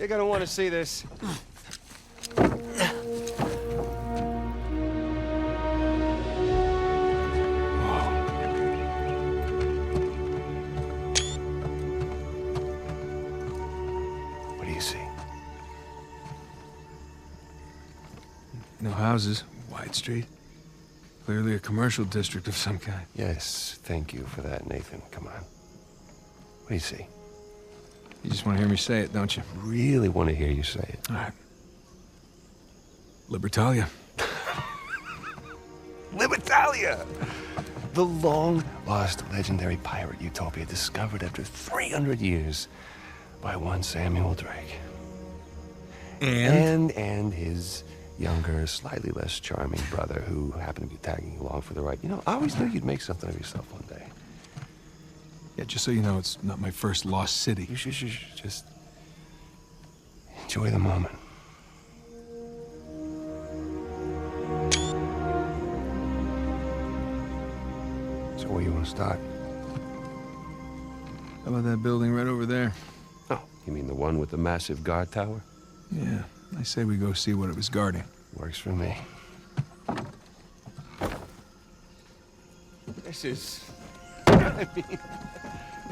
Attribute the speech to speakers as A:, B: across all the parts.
A: They're gonna want to see this. What do you see?
B: No houses, wide street. Clearly a commercial district of some kind.
A: Yes, thank you for that, Nathan. Come on. What do you see?
B: You just want to hear me say it, don't you?
A: Really want to hear you say it.
B: All right. Libertalia.
A: Libertalia! The long-lost legendary pirate utopia discovered after 300 years by one Samuel Drake. And his younger, slightly less charming brother who happened to be tagging along for the ride. You know, I always knew you'd make something of yourself one day.
B: Yeah, just so you know, it's not my first lost city.
A: You should just enjoy the moment. So where you want to start?
B: How about that building right over there?
A: Oh, you mean the one with the massive guard tower?
B: Yeah, I say we go see what it was guarding.
A: Works for me. This is... I mean,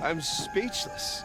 A: I'm speechless.